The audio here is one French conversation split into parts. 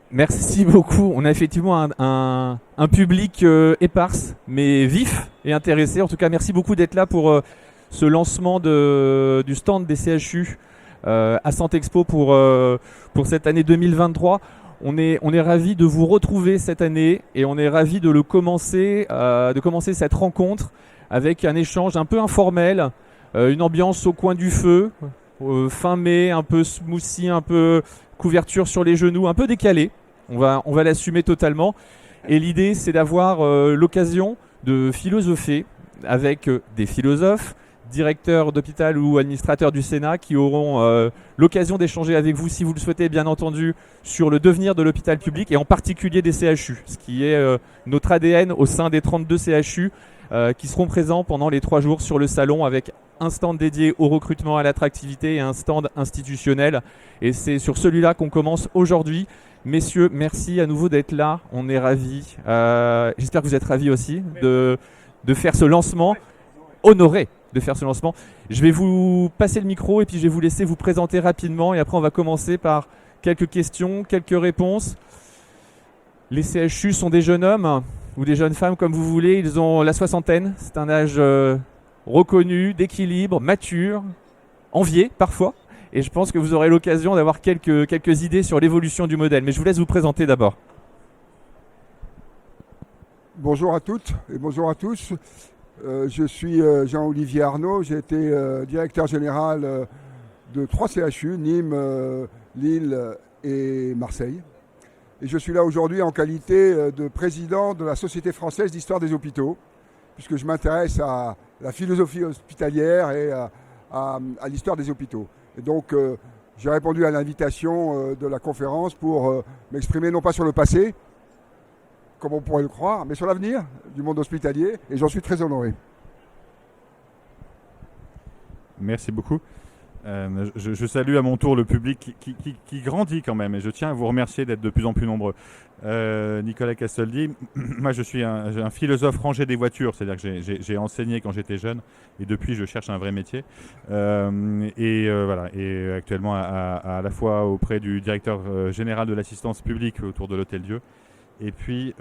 Merci beaucoup. On a effectivement un public éparse, mais vif et intéressé. En tout cas, merci beaucoup d'être là pour ce lancement du stand des CHU à Santexpo pour cette année 2023. On est ravis de vous retrouver cette année et on est ravis de de commencer cette rencontre avec un échange un peu informel, une ambiance au coin du feu, fin mai, un peu smoothie, un peu couverture sur les genoux, un peu décalé. On va l'assumer totalement. Et l'idée, c'est d'avoir l'occasion de philosopher avec des philosophes, directeurs d'hôpital ou administrateurs du Sénat qui auront l'occasion d'échanger avec vous, si vous le souhaitez, bien entendu, sur le devenir de l'hôpital public et en particulier des CHU, ce qui est notre ADN au sein des 32 CHU qui seront présents pendant les 3 jours sur le salon avec un stand dédié au recrutement, à l'attractivité et un stand institutionnel. Et c'est sur celui-là qu'on commence aujourd'hui. Messieurs, merci à nouveau d'être là. On est ravis. J'espère que vous êtes ravis aussi de faire ce lancement. Honoré de faire ce lancement. Je vais vous passer le micro et puis je vais vous laisser vous présenter rapidement. Et après, on va commencer par quelques questions, quelques réponses. Les CHU sont des jeunes hommes ou des jeunes femmes, comme vous voulez. Ils ont la soixantaine. C'est un âge reconnu, d'équilibre, mature, envié parfois. Et je pense que vous aurez l'occasion d'avoir quelques idées sur l'évolution du modèle. Mais je vous laisse vous présenter d'abord. Bonjour à toutes et bonjour à tous. Je suis Jean-Olivier Arnaud. J'ai été directeur général de 3 CHU, Nîmes, Lille et Marseille. Et je suis là aujourd'hui en qualité de président de la Société française d'histoire des hôpitaux, puisque je m'intéresse à la philosophie hospitalière et à l'histoire des hôpitaux. Et donc, j'ai répondu à l'invitation de la conférence pour m'exprimer non pas sur le passé, comme on pourrait le croire, mais sur l'avenir du monde hospitalier, et j'en suis très honoré. Merci beaucoup. Je salue à mon tour le public qui grandit quand même, et je tiens à vous remercier d'être de plus en plus nombreux. Nicolas Castaldi, moi je suis un philosophe rangé des voitures, c'est-à-dire que j'ai enseigné quand j'étais jeune, et depuis je cherche un vrai métier. Voilà, et actuellement à la fois auprès du directeur général de l'assistance publique autour de l'Hôtel Dieu, et puis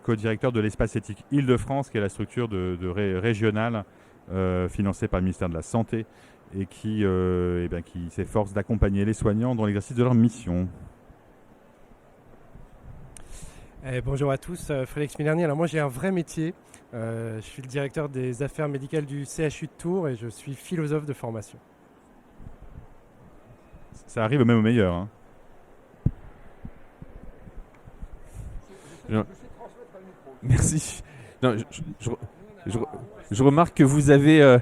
co-directeur de l'espace éthique Île-de-France, qui est la structure régionale financée par le ministère de la Santé et qui s'efforce d'accompagner les soignants dans l'exercice de leur mission. Bonjour à tous, Frédéric Milerny. Alors moi j'ai un vrai métier, je suis le directeur des affaires médicales du CHU de Tours et je suis philosophe de formation. Ça arrive même au meilleur, hein. Merci. Non, je remarque que vous avez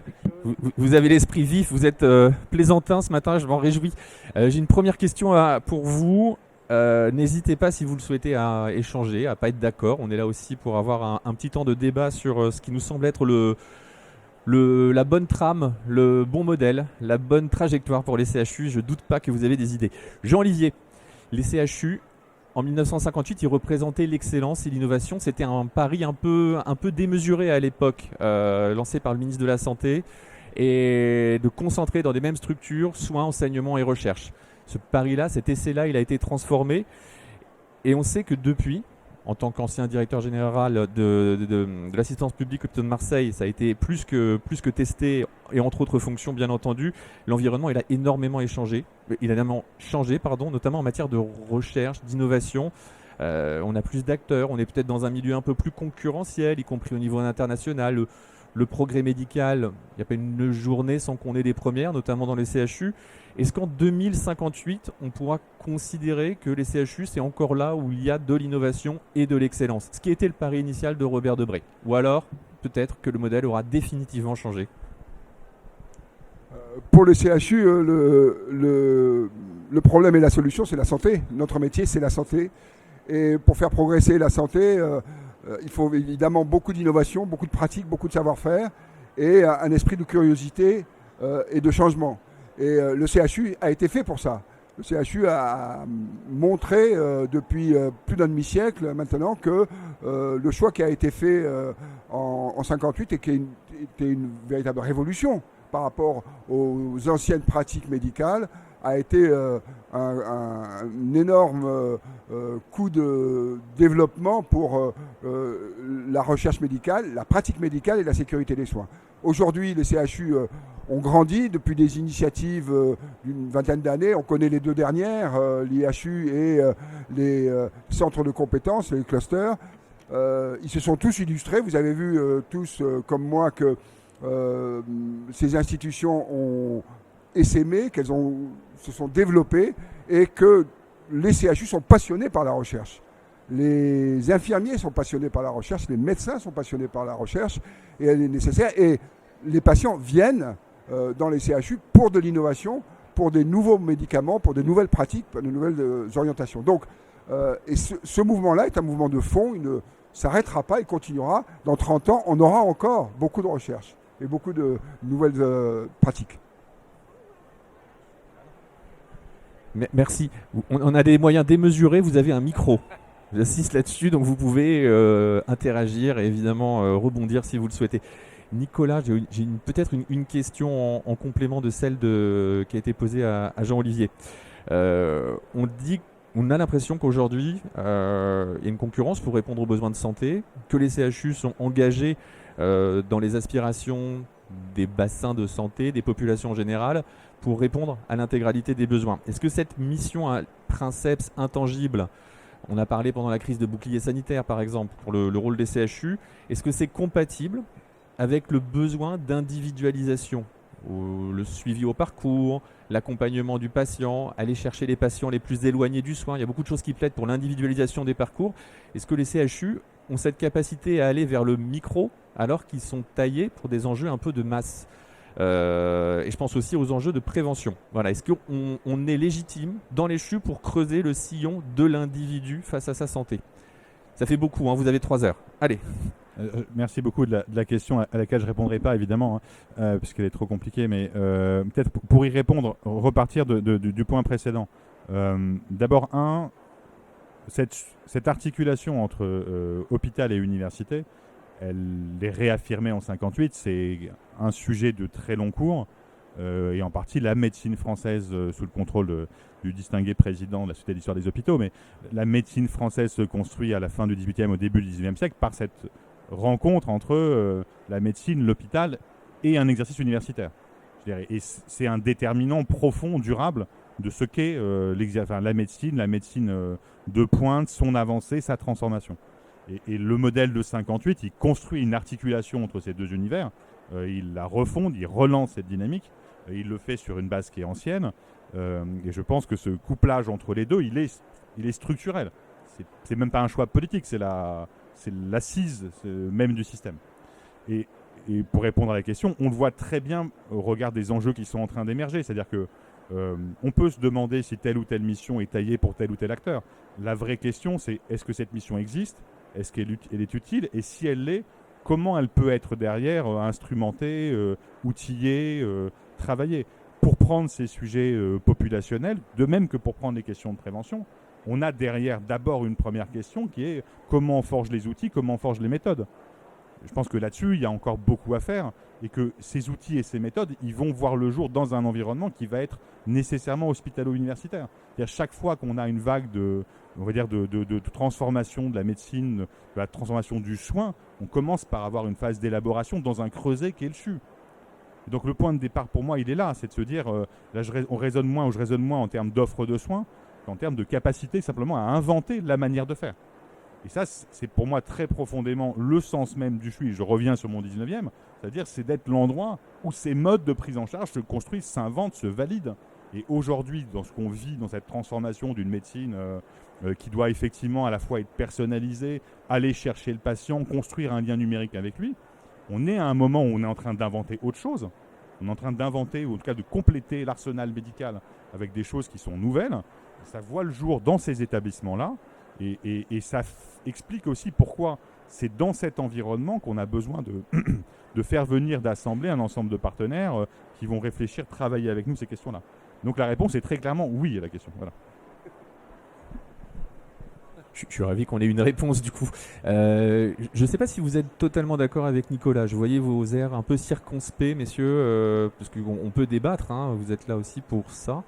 l'esprit vif, vous êtes plaisantin ce matin, je m'en réjouis. J'ai une première question pour vous. N'hésitez pas, si vous le souhaitez, à échanger, à pas être d'accord. On est là aussi pour avoir un petit temps de débat sur ce qui nous semble être la bonne trame, le bon modèle, la bonne trajectoire pour les CHU. Je ne doute pas que vous avez des idées. Jean-Olivier, les CHU, en 1958, ils représentaient l'excellence et l'innovation. C'était un pari un peu démesuré à l'époque, lancé par le ministre de la Santé, et de concentrer dans des mêmes structures soins, enseignement et recherche. Ce pari-là, cet essai-là, il a été transformé. Et on sait que depuis, en tant qu'ancien directeur général de l'assistance publique hôpital de Marseille, ça a été plus que testé, et entre autres fonctions, bien entendu. L'environnement, il a énormément changé. Notamment en matière de recherche, d'innovation. On a plus d'acteurs, on est peut-être dans un milieu un peu plus concurrentiel, y compris au niveau international. Le progrès médical, il n'y a pas une journée sans qu'on ait des premières, notamment dans les CHU. Est-ce qu'en 2058, on pourra considérer que les CHU, c'est encore là où il y a de l'innovation et de l'excellence, ce qui était le pari initial de Robert Debré? Ou alors, peut-être que le modèle aura définitivement changé? Pour le CHU, le problème et la solution, c'est la santé. Notre métier, c'est la santé. Et pour faire progresser la santé, il faut évidemment beaucoup d'innovation, beaucoup de pratique, beaucoup de savoir-faire et un esprit de curiosité et de changement. Et le CHU a été fait pour ça. Le CHU a montré depuis plus d'un demi-siècle maintenant que le choix qui a été fait en 58 et qui était une véritable révolution par rapport aux anciennes pratiques médicales a été un énorme coup de développement pour la recherche médicale, la pratique médicale et la sécurité des soins. Aujourd'hui, les CHU ont grandi depuis des initiatives d'une vingtaine d'années. On connaît les deux dernières, l'IHU et les centres de compétences, les clusters. Ils se sont tous illustrés. Vous avez vu tous, comme moi, que ces institutions ont essaimé, qu'elles se sont développées et que les CHU sont passionnés par la recherche. Les infirmiers sont passionnés par la recherche, les médecins sont passionnés par la recherche et elle est nécessaire. Et les patients viennent dans les CHU pour de l'innovation, pour des nouveaux médicaments, pour de nouvelles pratiques, pour de nouvelles orientations. Donc, et ce mouvement-là est un mouvement de fond, il ne s'arrêtera pas, il continuera. Dans 30 ans, on aura encore beaucoup de recherche et beaucoup de nouvelles pratiques. Merci. On a des moyens démesurés, vous avez un micro. J'insiste là-dessus, donc vous pouvez interagir et évidemment rebondir si vous le souhaitez. Nicolas, j'ai peut-être une question en complément de celle qui a été posée à Jean-Olivier. On a l'impression qu'aujourd'hui, il y a une concurrence pour répondre aux besoins de santé, que les CHU sont engagés dans les aspirations des bassins de santé, des populations en général, pour répondre à l'intégralité des besoins. Est-ce que cette mission à princeps intangible, on a parlé pendant la crise de bouclier sanitaire par exemple, pour le rôle des CHU, est-ce que c'est compatible avec le besoin d'individualisation, le suivi au parcours, l'accompagnement du patient, aller chercher les patients les plus éloignés du soin? Il y a beaucoup de choses qui plaident pour l'individualisation des parcours. Est-ce que les CHU ont cette capacité à aller vers le micro alors qu'ils sont taillés pour des enjeux un peu de masse? Et je pense aussi aux enjeux de prévention. Voilà. Est-ce qu'on est légitime dans les CHU pour creuser le sillon de l'individu face à sa santé? Ça fait beaucoup, hein, vous avez 3 heures. Allez. Merci beaucoup de la question à laquelle je ne répondrai pas évidemment, puisqu'elle est trop compliquée, mais peut-être pour y répondre, repartir du point précédent. D'abord, cette articulation entre hôpital et université, elle est réaffirmée en 1958, c'est un sujet de très long cours, et en partie la médecine française sous le contrôle du distingué président de la Société d'histoire des hôpitaux, mais la médecine française se construit à la fin du XVIIIe, au début du XIXe siècle, par cette rencontre entre la médecine, l'hôpital et un exercice universitaire. Je dirais. Et c'est un déterminant profond, durable, de ce qu'est la médecine de pointe, son avancée, sa transformation. Et le modèle de 58, il construit une articulation entre ces deux univers, il la refonde, il relance cette dynamique, il le fait sur une base qui est ancienne, et je pense que ce couplage entre les deux, il est structurel. C'est même pas un choix politique, c'est l'assise même du système. Et pour répondre à la question, on le voit très bien au regard des enjeux qui sont en train d'émerger, c'est-à-dire que on peut se demander si telle ou telle mission est taillée pour tel ou tel acteur. La vraie question, c'est est-ce que cette mission existe? Est-ce qu'elle est utile? Et si elle l'est, comment elle peut être derrière instrumentée, outillée, travaillée? Pour prendre ces sujets populationnels, de même que pour prendre les questions de prévention, on a derrière d'abord une première question qui est comment on forge les outils, comment on forge les méthodes. Je pense que là-dessus, il y a encore beaucoup à faire et que ces outils et ces méthodes, ils vont voir le jour dans un environnement qui va être nécessairement hospitalo-universitaire. C'est-à-dire chaque fois qu'on a une vague de transformation de la médecine, de la transformation du soin, on commence par avoir une phase d'élaboration dans un creuset qui est le CHU. Donc le point de départ pour moi, il est là, c'est de se dire, je raisonne moins en termes d'offres de soins qu'en termes de capacité simplement à inventer la manière de faire. Et ça, c'est pour moi très profondément le sens même du CHU. Je reviens sur mon 19e, c'est-à-dire c'est d'être l'endroit où ces modes de prise en charge se construisent, s'inventent, se valident. Et aujourd'hui, dans ce qu'on vit, dans cette transformation d'une médecine qui doit effectivement à la fois être personnalisée, aller chercher le patient, construire un lien numérique avec lui, on est à un moment où on est en train d'inventer autre chose. On est en train d'inventer, ou en tout cas de compléter l'arsenal médical avec des choses qui sont nouvelles. Ça voit le jour dans ces établissements-là. Et ça explique aussi pourquoi c'est dans cet environnement qu'on a besoin de faire venir, d'assembler un ensemble de partenaires qui vont réfléchir, travailler avec nous ces questions-là. Donc la réponse est très clairement oui à la question. Voilà. Je suis ravi qu'on ait une réponse du coup. Je ne sais pas si vous êtes totalement d'accord avec Nicolas. Je voyais vos airs un peu circonspects, messieurs, parce qu'on peut débattre. Hein, vous êtes là aussi pour ça.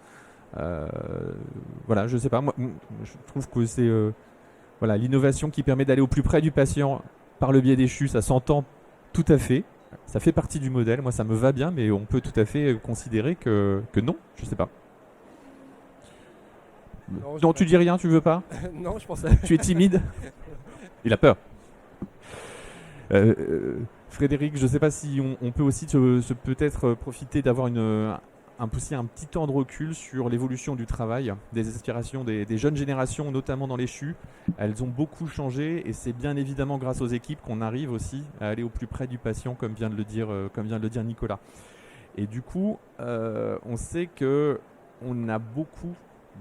Voilà, je sais pas. Moi, je trouve que c'est voilà, l'innovation qui permet d'aller au plus près du patient par le biais des CHU, ça s'entend tout à fait. Ça fait partie du modèle. Moi, ça me va bien, mais on peut tout à fait considérer que non. Je sais pas. Non, tu dis rien, tu veux pas? Non, je pense à... Tu es timide? Il a peur. Frédéric, je ne sais pas si on peut aussi peut-être profiter d'avoir un petit temps de recul sur l'évolution du travail, des aspirations des jeunes générations, notamment dans les CHU. Elles ont beaucoup changé et c'est bien évidemment grâce aux équipes qu'on arrive aussi à aller au plus près du patient, comme vient de le dire Nicolas. Et du coup, on sait qu'on a beaucoup,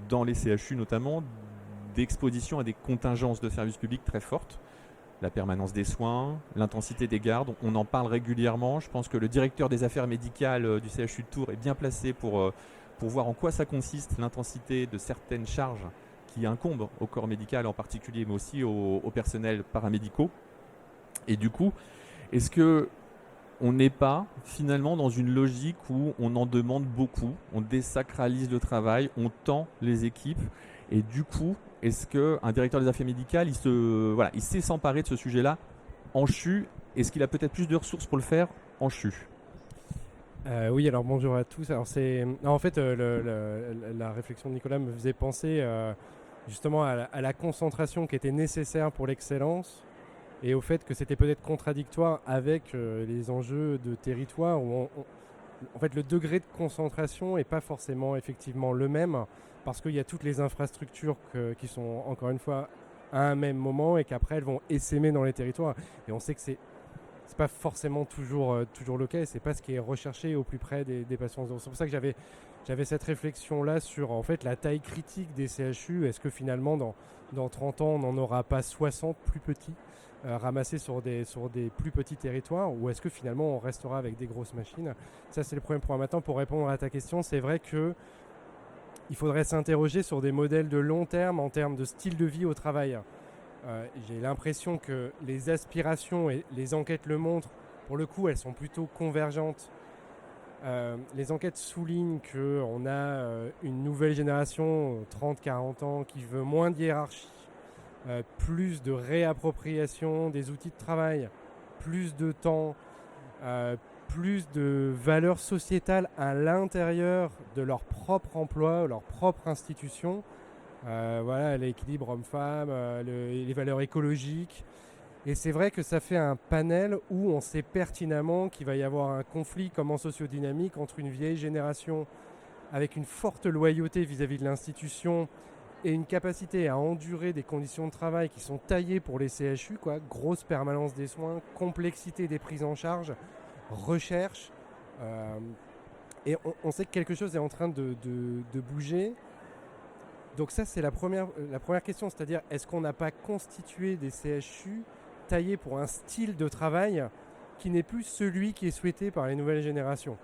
dans les CHU notamment, d'expositions à des contingences de services publics très fortes. La permanence des soins, l'intensité des gardes, on en parle régulièrement. Je pense que le directeur des affaires médicales du CHU de Tours est bien placé pour voir en quoi ça consiste, l'intensité de certaines charges qui incombent au corps médical en particulier, mais aussi au personnel paramédicaux. Et du coup, est-ce que on n'est pas finalement dans une logique où on en demande beaucoup, on désacralise le travail, on tend les équipes et du coup, est-ce qu'un directeur des affaires médicales, il sait s'emparer de ce sujet-là en CHU? Est-ce qu'il a peut-être plus de ressources pour le faire en CHU? Oui, alors bonjour à tous. Alors en fait, la réflexion de Nicolas me faisait penser justement à la concentration qui était nécessaire pour l'excellence et au fait que c'était peut-être contradictoire avec les enjeux de territoire où en fait le degré de concentration n'est pas forcément effectivement le même parce qu'il y a toutes les infrastructures qui sont encore une fois à un même moment et qu'après elles vont essaimer dans les territoires. Et on sait que c'est pas forcément toujours le cas et c'est pas ce qui est recherché au plus près des patients. C'est pour ça que j'avais cette réflexion-là sur en fait la taille critique des CHU. Est-ce que finalement dans 30 ans on n'en aura pas 60 plus petits ramassés sur des plus petits territoires ou est-ce que finalement on restera avec des grosses machines? Ça c'est le premier point. Maintenant pour répondre à ta question, c'est vrai que il faudrait s'interroger sur des modèles de long terme en termes de style de vie au travail. J'ai l'impression que les aspirations, et les enquêtes le montrent, pour le coup elles sont plutôt convergentes. Les enquêtes soulignent qu'on a une nouvelle génération, 30-40 ans, qui veut moins de hiérarchie, plus de réappropriation des outils de travail, plus de temps, plus de valeurs sociétales à l'intérieur de leur propre emploi, leur propre institution. Voilà, l'équilibre homme-femme, les valeurs écologiques. Et c'est vrai que ça fait un panel où on sait pertinemment qu'il va y avoir un conflit comme sociodynamique entre une vieille génération avec une forte loyauté vis-à-vis de l'institution et une capacité à endurer des conditions de travail qui sont taillées pour les CHU, quoi. Grosse permanence des soins, complexité des prises en charge, recherche. Et on sait que quelque chose est en train de bouger. Donc ça, c'est la première question, c'est-à-dire est-ce qu'on n'a pas constitué des CHU taillés pour un style de travail qui n'est plus celui qui est souhaité par les nouvelles générations?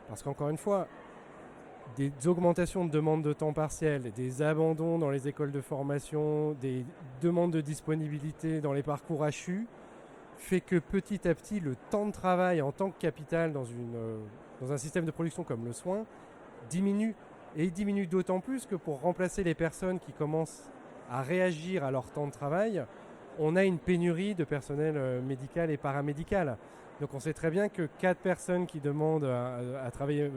Parce qu'encore une fois, des augmentations de demandes de temps partiel, des abandons dans les écoles de formation, des demandes de disponibilité dans les parcours HU, fait que petit à petit, le temps de travail en tant que capital dans un système de production comme le soin diminue. Et il diminue d'autant plus que pour remplacer les personnes qui commencent à réagir à leur temps de travail, on a une pénurie de personnel médical et paramédical. Donc on sait très bien que 4 personnes qui demandent à travailler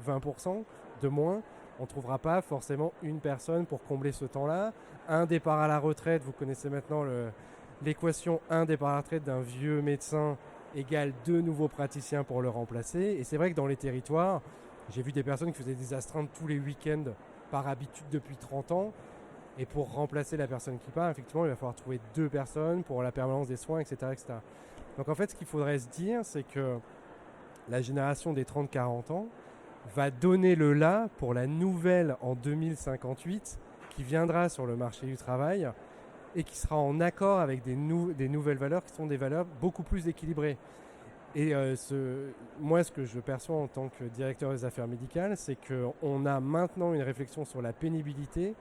20% de moins, on ne trouvera pas forcément une personne pour combler ce temps-là. Un départ à la retraite, vous connaissez maintenant l'équation 1 départ à la retraite d'un vieux médecin égale 2 nouveaux praticiens pour le remplacer. Et c'est vrai que dans les territoires, j'ai vu des personnes qui faisaient des astreintes tous les week-ends par habitude depuis 30 ans. Et pour remplacer la personne qui part, effectivement, il va falloir trouver 2 personnes pour la permanence des soins, etc., etc. Donc en fait, ce qu'il faudrait se dire, c'est que la génération des 30-40 ans va donner le là pour la nouvelle en 2058 qui viendra sur le marché du travail et qui sera en accord avec des nouvelles valeurs qui sont des valeurs beaucoup plus équilibrées. Et moi, ce que je perçois en tant que directeur des affaires médicales, c'est qu'on a maintenant une réflexion sur la pénibilité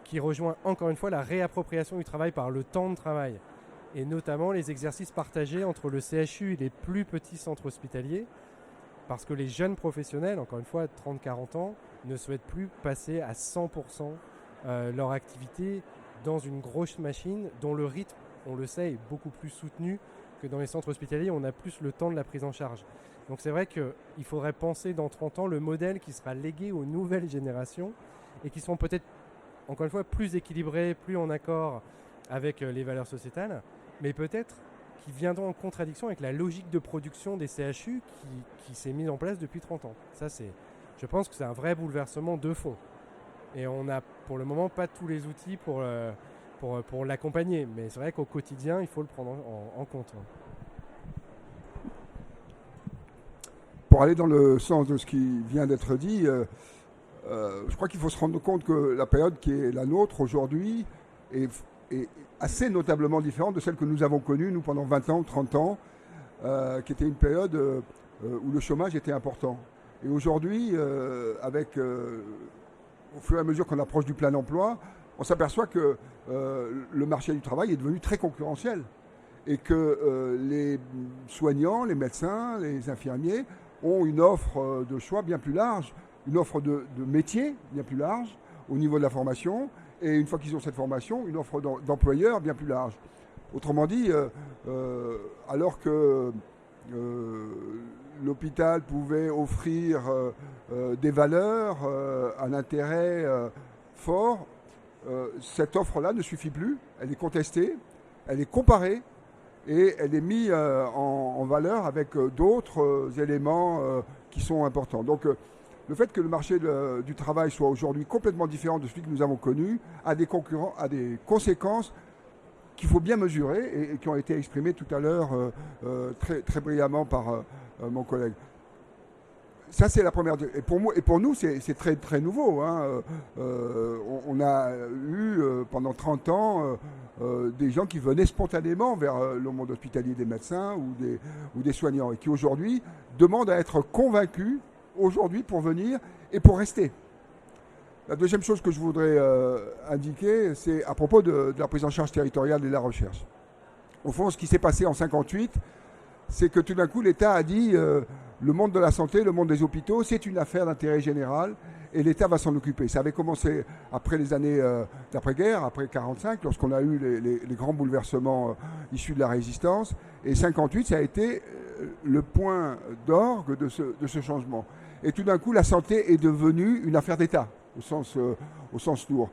qui rejoint encore une fois la réappropriation du travail par le temps de travail et notamment les exercices partagés entre le CHU et les plus petits centres hospitaliers parce que les jeunes professionnels, encore une fois 30-40 ans, ne souhaitent plus passer à 100% leur activité dans une grosse machine dont le rythme, on le sait, est beaucoup plus soutenu que dans les centres hospitaliers, on a plus le temps de la prise en charge. Donc c'est vrai qu'il faudrait penser dans 30 ans le modèle qui sera légué aux nouvelles générations et qui seront peut-être, encore une fois, plus équilibrés, plus en accord avec les valeurs sociétales, mais peut-être qui viendront en contradiction avec la logique de production des CHU qui s'est mise en place depuis 30 ans. Ça, je pense que c'est un vrai bouleversement de fond. Et on n'a pour le moment pas tous les outils pour l'accompagner. Mais c'est vrai qu'au quotidien, il faut le prendre en compte. Pour aller dans le sens de ce qui vient d'être dit, je crois qu'il faut se rendre compte que la période qui est la nôtre aujourd'hui est assez notablement différente de celle que nous avons connue, nous, pendant 20 ans, 30 ans, qui était une période où le chômage était important. Et aujourd'hui, au fur et à mesure qu'on approche du plein emploi, on s'aperçoit que le marché du travail est devenu très concurrentiel et que les soignants, les médecins, les infirmiers ont une offre de choix bien plus large, une offre de métier bien plus large au niveau de la formation, et une fois qu'ils ont cette formation, une offre d'employeurs bien plus large. Autrement dit, alors que l'hôpital pouvait offrir des valeurs, un intérêt fort, cette offre-là ne suffit plus, elle est contestée, elle est comparée et elle est mise en valeur avec d'autres éléments qui sont importants. Donc le fait que le marché du travail soit aujourd'hui complètement différent de celui que nous avons connu a des conséquences qu'il faut bien mesurer et qui ont été exprimées tout à l'heure très, très brillamment par mon collègue. Ça, c'est la première. Et pour nous, c'est très, très nouveau. Hein. On a eu pendant 30 ans des gens qui venaient spontanément vers le monde hospitalier des médecins ou des soignants et qui aujourd'hui demandent à être convaincus aujourd'hui pour venir et pour rester. La deuxième chose que je voudrais indiquer, c'est à propos de la prise en charge territoriale et de la recherche. Au fond, ce qui s'est passé en 1958, c'est que tout d'un coup, l'État a dit le monde de la santé, le monde des hôpitaux, c'est une affaire d'intérêt général et l'État va s'en occuper. Ça avait commencé après les années d'après-guerre, après 1945, lorsqu'on a eu les grands bouleversements issus de la résistance. Et 1958, ça a été le point d'orgue de ce changement. Et tout d'un coup, la santé est devenue une affaire d'État, au sens lourd.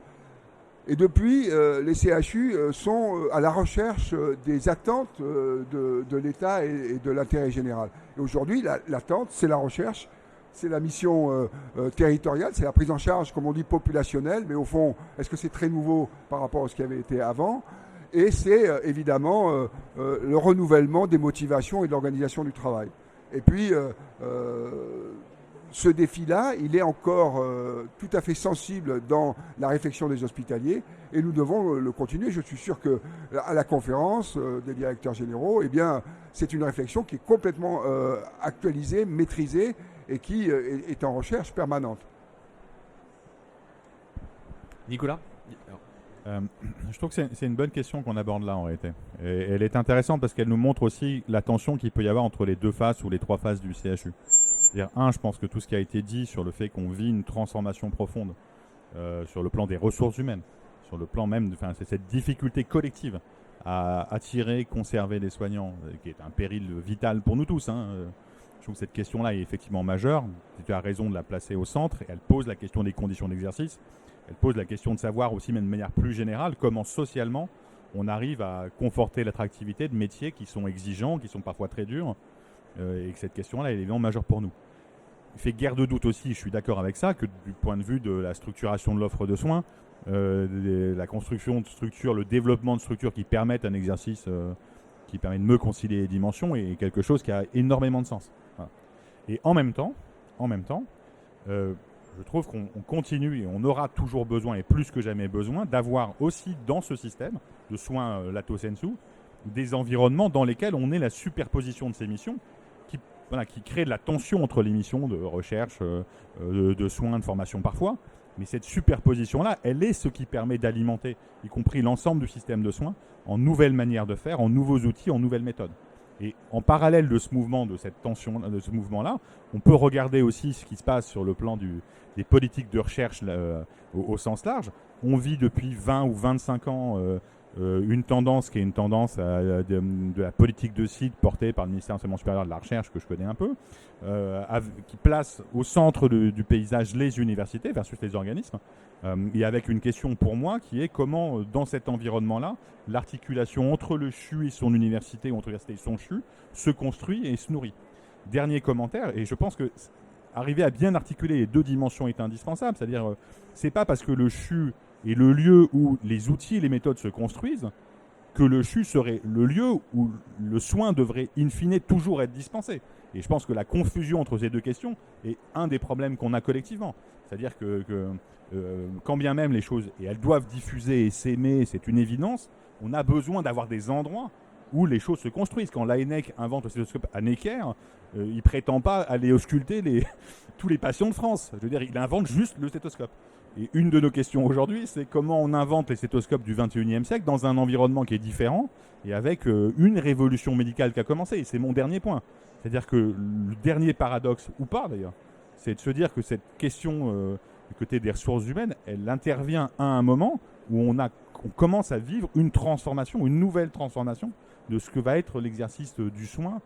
Et depuis, les CHU sont à la recherche des attentes de l'État et de l'intérêt général. Et aujourd'hui, l'attente, c'est la recherche, c'est la mission territoriale, c'est la prise en charge, comme on dit, populationnelle. Mais au fond, est-ce que c'est très nouveau par rapport à ce qui avait été avant ? Et c'est évidemment le renouvellement des motivations et de l'organisation du travail. Et puis, ce défi-là, il est encore tout à fait sensible dans la réflexion des hospitaliers et nous devons le continuer. Je suis sûr qu'à la conférence des directeurs généraux, eh bien, c'est une réflexion qui est complètement actualisée, maîtrisée et qui est en recherche permanente. Nicolas ? Je trouve que c'est une bonne question qu'on aborde là en réalité. Et elle est intéressante parce qu'elle nous montre aussi la tension qu'il peut y avoir entre les deux faces ou les trois faces du CHU. C'est-à-dire, je pense que tout ce qui a été dit sur le fait qu'on vit une transformation profonde sur le plan des ressources humaines, sur le plan même, c'est cette difficulté collective à attirer, conserver des soignants, qui est un péril vital pour nous tous. Je trouve que cette question-là est effectivement majeure. Tu as raison de la placer au centre. Et elle pose la question des conditions d'exercice. Elle pose la question de savoir aussi, même de manière plus générale, comment socialement on arrive à conforter l'attractivité de métiers qui sont exigeants, qui sont parfois très durs. Et que cette question-là est évidemment majeure pour nous. Il fait guère de doute aussi, je suis d'accord avec ça, que du point de vue de la structuration de l'offre de soins, la construction de structures, le développement de structures qui permettent un exercice qui permet de mieux concilier les dimensions est quelque chose qui a énormément de sens. Voilà. Et en même temps, je trouve qu'on continue et on aura toujours besoin, et plus que jamais besoin, d'avoir aussi dans ce système de soins lato sensu des environnements dans lesquels on ait la superposition de ces missions qui crée de la tension entre les missions de recherche, de soins, de formation parfois. Mais cette superposition-là, elle est ce qui permet d'alimenter, y compris l'ensemble du système de soins, en nouvelles manières de faire, en nouveaux outils, en nouvelles méthodes. Et en parallèle de ce mouvement, de cette tension, de ce mouvement-là, on peut regarder aussi ce qui se passe sur le plan des politiques de recherche au sens large. On vit depuis 20 ou 25 ans une tendance qui est une tendance de la politique de site portée par le ministère de l'Enseignement supérieur de la Recherche, que je connais un peu, qui place au centre du paysage les universités versus les organismes, et avec une question pour moi qui est comment, dans cet environnement-là, l'articulation entre le CHU et son université, ou entre l'université et son CHU, se construit et se nourrit. Dernier commentaire, et je pense que arriver à bien articuler les deux dimensions est indispensable, c'est-à-dire c'est pas parce que le CHU est le lieu où les outils et les méthodes se construisent que le CHU serait le lieu où le soin devrait in fine toujours être dispensé. Et je pense que la confusion entre ces deux questions est un des problèmes qu'on a collectivement. C'est-à-dire que quand bien même les choses, et elles doivent diffuser et s'aimer, c'est une évidence, on a besoin d'avoir des endroits où les choses se construisent. Quand l'ANEC invente le stéthoscope à Necker, il prétend pas aller ausculter tous les patients de France. Je veux dire, il invente juste le stéthoscope. Et une de nos questions aujourd'hui, c'est comment on invente les stéthoscopes du 21e siècle dans un environnement qui est différent et avec une révolution médicale qui a commencé. Et c'est mon dernier point. C'est-à-dire que le dernier paradoxe, ou pas d'ailleurs, c'est de se dire que cette question du côté des ressources humaines, elle intervient à un moment où on commence à vivre une transformation, une nouvelle transformation de ce que va être l'exercice du soin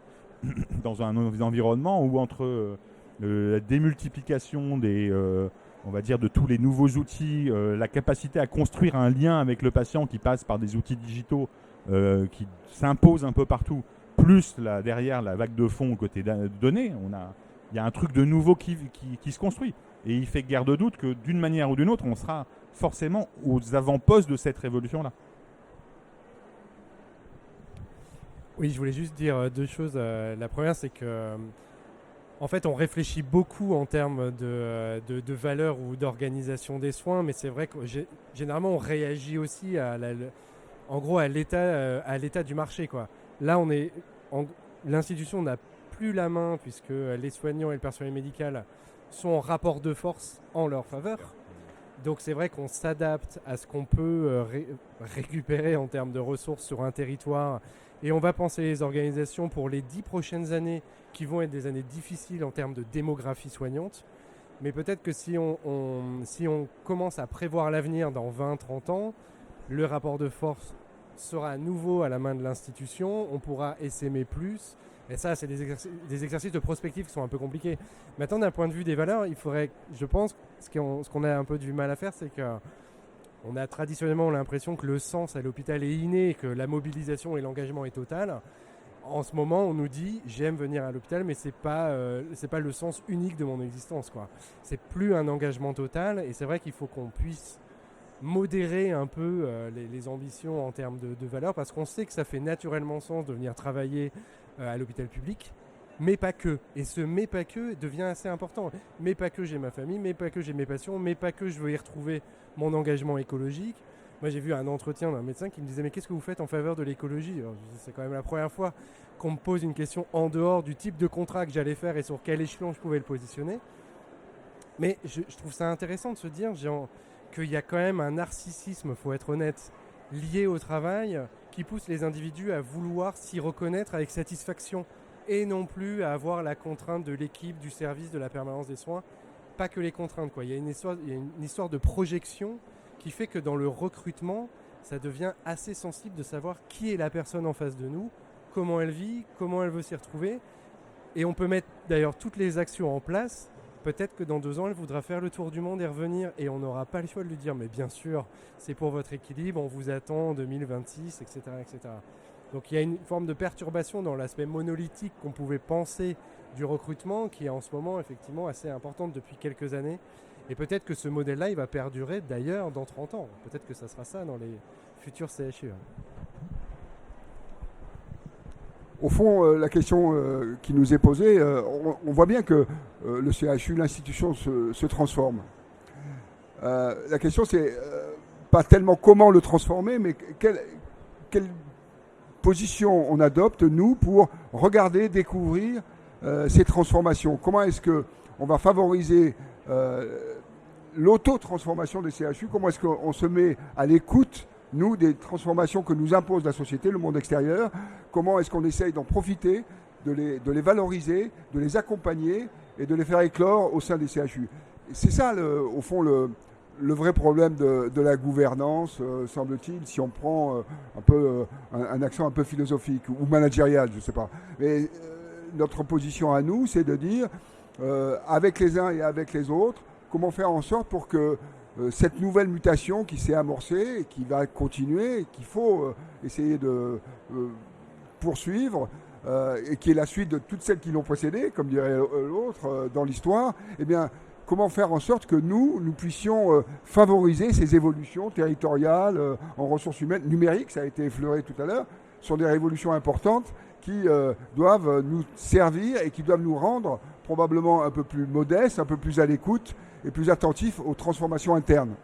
dans un environnement où entre la démultiplication on va dire de tous les nouveaux outils, la capacité à construire un lien avec le patient qui passe par des outils digitaux qui s'imposent un peu partout, plus derrière la vague de fond côté données, il y a un truc de nouveau qui se construit. Et il fait guère de doute que d'une manière ou d'une autre, on sera forcément aux avant-postes de cette révolution-là. Oui, je voulais juste dire deux choses. La première, c'est que en fait, on réfléchit beaucoup en termes de valeur ou d'organisation des soins, mais c'est vrai que généralement, on réagit aussi en gros à l'état du marché, quoi. Là, l'institution n'a plus la main puisque les soignants et le personnel médical sont en rapport de force en leur faveur. Donc c'est vrai qu'on s'adapte à ce qu'on peut récupérer en termes de ressources sur un territoire, et on va penser les organisations pour les 10 prochaines années qui vont être des années difficiles en termes de démographie soignante. Mais peut-être que si on commence à prévoir l'avenir dans 20-30 ans, le rapport de force sera à nouveau à la main de l'institution, on pourra essaimer plus. Et ça, c'est des exercices de prospective qui sont un peu compliqués. Maintenant, d'un point de vue des valeurs, il faudrait, je pense, ce qu'on a un peu du mal à faire, c'est qu'on a traditionnellement l'impression que le sens à l'hôpital est inné, que la mobilisation et l'engagement est total. En ce moment, on nous dit « j'aime venir à l'hôpital, mais c'est pas le sens unique de mon existence, quoi. » C'est plus un engagement total, et c'est vrai qu'il faut qu'on puisse modérer un peu les ambitions en termes de valeurs, parce qu'on sait que ça fait naturellement sens de venir travailler à l'hôpital public, mais pas que. Et ce « mais pas que » devient assez important. Mais pas que j'ai ma famille, mais pas que j'ai mes passions, mais pas que je veux y retrouver mon engagement écologique. Moi, j'ai vu un entretien d'un médecin qui me disait « mais qu'est-ce que vous faites en faveur de l'écologie ?» C'est quand même la première fois qu'on me pose une question en dehors du type de contrat que j'allais faire et sur quel échelon je pouvais le positionner. Mais je trouve ça intéressant de se dire qu'il y a quand même un narcissisme, il faut être honnête, lié au travail, qui pousse les individus à vouloir s'y reconnaître avec satisfaction et non plus à avoir la contrainte de l'équipe, du service, de la permanence des soins. Pas que les contraintes, quoi. Il y a une histoire de projection qui fait que dans le recrutement, ça devient assez sensible de savoir qui est la personne en face de nous, comment elle vit, comment elle veut s'y retrouver. Et on peut mettre d'ailleurs toutes les actions en place. Peut-être que dans 2 ans, elle voudra faire le tour du monde et revenir, et on n'aura pas le choix de lui dire « mais bien sûr, c'est pour votre équilibre, on vous attend en 2026, etc. etc. » Donc il y a une forme de perturbation dans l'aspect monolithique qu'on pouvait penser du recrutement, qui est en ce moment effectivement assez importante depuis quelques années. Et peut-être que ce modèle-là, il va perdurer d'ailleurs dans 30 ans. Peut-être que ça sera ça dans les futurs CHU. Au fond, la question qui nous est posée, on voit bien que le CHU, l'institution, se transforme. La question, c'est pas tellement comment le transformer, mais quelle position on adopte, nous, pour regarder, découvrir ces transformations. Comment est-ce qu'on va favoriser l'auto-transformation des CHU? Comment est-ce qu'on se met à l'écoute nous, des transformations que nous impose la société, le monde extérieur. Comment est-ce qu'on essaye d'en profiter, de les valoriser, de les accompagner et de les faire éclore au sein des CHU. C'est ça, au fond, le vrai problème de la gouvernance, semble-t-il, si on prend un accent un peu philosophique ou managérial, je ne sais pas. Mais notre position à nous, c'est de dire, avec les uns et avec les autres, comment faire en sorte pour que cette nouvelle mutation qui s'est amorcée et qui va continuer, qu'il faut essayer de poursuivre, et qui est la suite de toutes celles qui l'ont précédée, comme dirait l'autre, dans l'histoire, eh bien, comment faire en sorte que nous puissions favoriser ces évolutions territoriales en ressources humaines, numériques, ça a été effleuré tout à l'heure, sont des révolutions importantes qui doivent nous servir et qui doivent nous rendre probablement un peu plus modestes, un peu plus à l'écoute et plus attentifs aux transformations internes.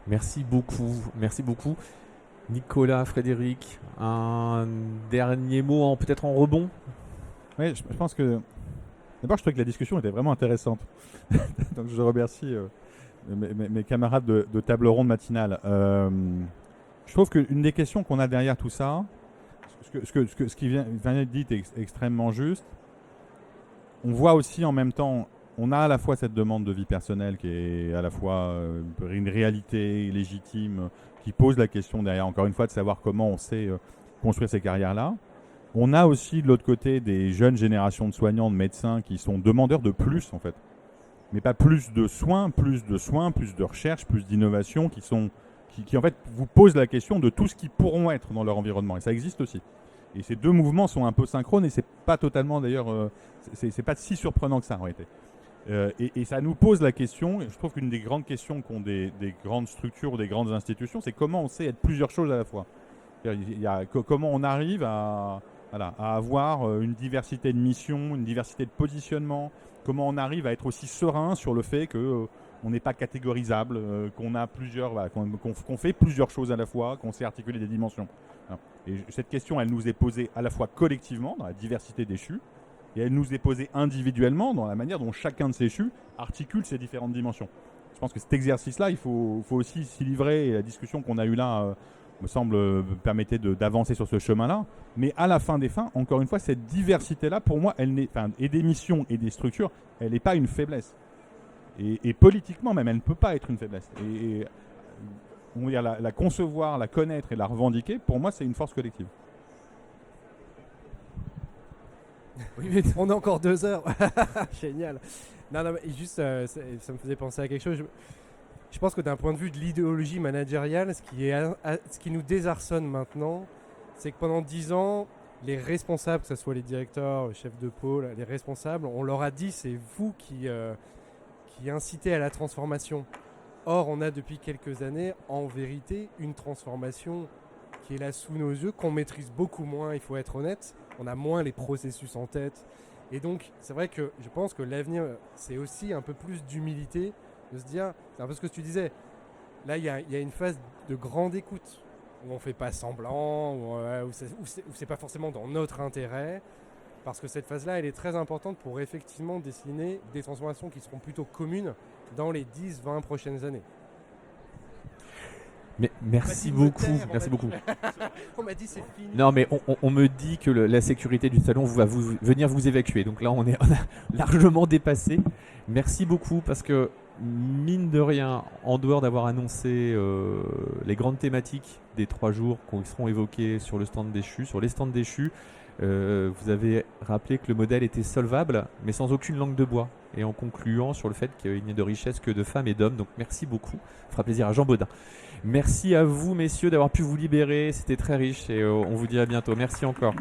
Merci beaucoup, merci beaucoup. Nicolas, Frédéric, un dernier mot peut-être en rebond? Oui, je pense que... D'abord, je trouvais que la discussion était vraiment intéressante. Donc, je remercie mes camarades de table ronde matinale. Je trouve qu'une des questions qu'on a derrière tout ça, ce qui vient d'être dit est extrêmement juste. On voit aussi en même temps, on a à la fois cette demande de vie personnelle qui est à la fois une réalité légitime, qui pose la question derrière, encore une fois, de savoir comment on sait construire ces carrières-là. On a aussi de l'autre côté des jeunes générations de soignants, de médecins qui sont demandeurs de plus en fait. Mais pas plus de soins, plus de recherche, plus d'innovation qui en fait vous posent la question de tout ce qui pourront être dans leur environnement. Et ça existe aussi. Et ces deux mouvements sont un peu synchrones et c'est pas totalement d'ailleurs, c'est pas si surprenant que ça en réalité. Et ça nous pose la question, et je trouve qu'une des grandes questions qu'ont des grandes structures ou des grandes institutions, c'est comment on sait être plusieurs choses à la fois. Comment on arrive à avoir une diversité de missions, une diversité de positionnement, comment on arrive à être aussi serein sur le fait qu'on n'est pas catégorisable, qu'on a plusieurs, qu'on fait plusieurs choses à la fois, qu'on sait articuler des dimensions. Et cette question, elle nous est posée à la fois collectivement, dans la diversité des CHU, et elle nous est posée individuellement dans la manière dont chacun de ces CHU articule ces différentes dimensions. Je pense que cet exercice-là, il faut aussi s'y livrer, et la discussion qu'on a eue là me semble permettre d'avancer sur ce chemin-là. Mais à la fin des fins, encore une fois, cette diversité-là, pour moi, et des missions et des structures, elle n'est pas une faiblesse. Et politiquement même, elle ne peut pas être une faiblesse. Et on va dire la concevoir, la connaître et la revendiquer, pour moi, c'est une force collective. Oui, mais on a encore 2 heures. Génial. Non, mais juste, ça me faisait penser à quelque chose. Je pense que d'un point de vue de l'idéologie managériale, ce qui nous désarçonne maintenant, c'est que pendant 10 ans, les responsables, que ce soit les directeurs, les chefs de pôle, les responsables, on leur a dit c'est vous qui incitez à la transformation. Or, on a depuis quelques années, en vérité, une transformation qui est là sous nos yeux, qu'on maîtrise beaucoup moins, il faut être honnête. On a moins les processus en tête. Et donc, c'est vrai que je pense que l'avenir, c'est aussi un peu plus d'humilité, de se dire, c'est un peu ce que tu disais, là, il y a une phase de grande écoute, où on ne fait pas semblant, où c'est pas forcément dans notre intérêt, parce que cette phase-là, elle est très importante pour effectivement dessiner des transformations qui seront plutôt communes dans les 10-20 prochaines années. Mais merci beaucoup, merci beaucoup. On m'a dit c'est fini. Non, mais on me dit que la sécurité du salon va venir vous évacuer. Donc là, on a largement dépassé. Merci beaucoup parce que, mine de rien, en dehors d'avoir annoncé les grandes thématiques des 3 jours qui seront évoquées sur le stand des CHU, sur les stands des CHU, vous avez rappelé que le modèle était solvable, mais sans aucune langue de bois. Et en concluant sur le fait qu'il n'y ait de richesse que de femmes et d'hommes. Donc merci beaucoup. Ça fera plaisir à Jean Baudin. Merci à vous, messieurs, d'avoir pu vous libérer. C'était très riche et on vous dit à bientôt. Merci encore.